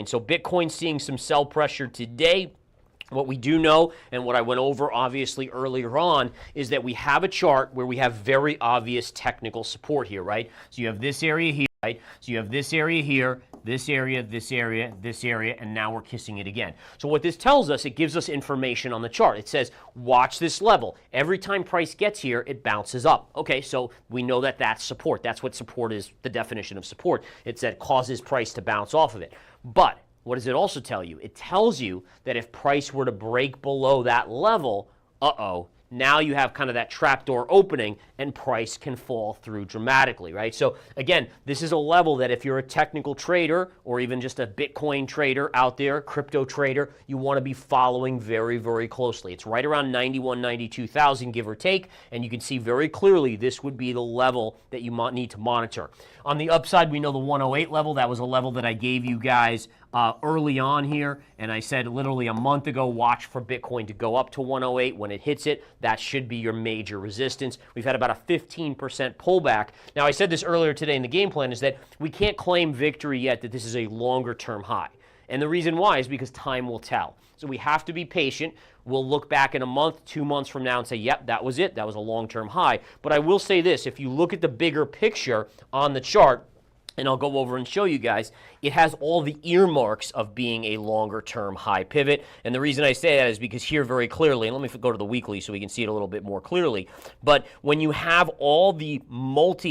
So Bitcoin's seeing some sell pressure today. What we do know, and what I went over obviously earlier on, is that we have a chart where we have very obvious technical support here, right? So you have this area here, right? So you have this area here, this area, this area, this area, and now we're kissing it again. So what this tells us, it gives us information on the chart. It says, watch this level. Every time price gets here, it bounces up. Okay, so we know that that's support. That's what support is, the definition of support. It's that causes price to bounce off of it. But what does it also tell you? It tells you that if price were to break below that level, now you have kind of that trapdoor opening and price can fall through dramatically, right? So again, this is a level that if you're a technical trader or even just a Bitcoin trader out there, crypto trader, you want to be following very, very closely. It's right around 91, 92,000, give or take, and you can see very clearly this would be the level that you need to monitor. On the upside, we know the 108 level. That was a level that I gave you guys early on here, and I said literally a month ago, watch for Bitcoin to go up to 108. When it hits it, that should be your major resistance. We've had about a 15% pullback. Now, I said this earlier today in the game plan, is that we can't claim victory yet that this is a longer-term high. And the reason why is because time will tell. So we have to be patient. We'll look back in a month, 2 months from now and say, yep, that was it. That was a long-term high. But I will say this, if you look at the bigger picture on the chart, and I'll go over and show you guys, it has all the earmarks of being a longer-term high pivot. And the reason I say that is because here very clearly, and let me go to the weekly so we can see it a little bit more clearly, but when you have all the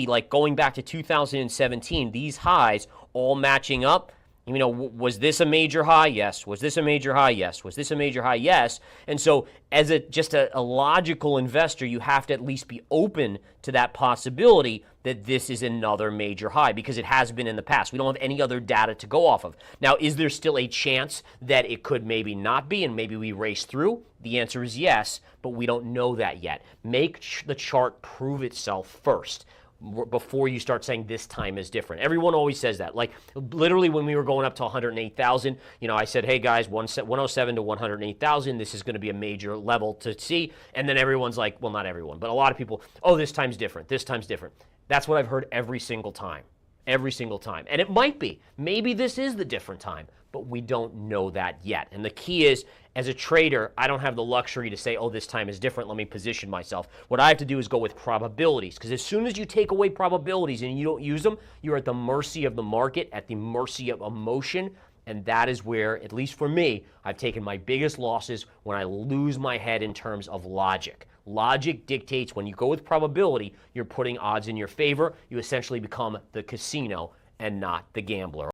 like going back to 2017, these highs all matching up, you know, was this a major high? Yes. Was this a major high? Yes. Was this a major high? Yes. And so as just a logical investor, you have to at least be open to that possibility that this is another major high, because it has been in the past. We don't have any other data to go off of. Now, is there still a chance that it could maybe not be and maybe we race through? The answer is yes, but we don't know that yet. Make the chart prove itself first before you start saying this time is different. Everyone always says that. Like literally when we were going up to 108,000, you know, I said, hey guys, 107 to 108,000, this is going to be a major level to see. And then everyone's like, well, not everyone, but a lot of people, oh, this time's different. This time's different. That's what I've heard every single time. Every single time. And it might be. Maybe this is the different time, but we don't know that yet. And the key is, as a trader, I don't have the luxury to say, oh, this time is different, let me position myself. What I have to do is go with probabilities, because as soon as you take away probabilities and you don't use them, you're at the mercy of the market, at the mercy of emotion, and that is where, at least for me, I've taken my biggest losses when I lose my head in terms of logic. Logic dictates when you go with probability, you're putting odds in your favor. You essentially become the casino and not the gambler.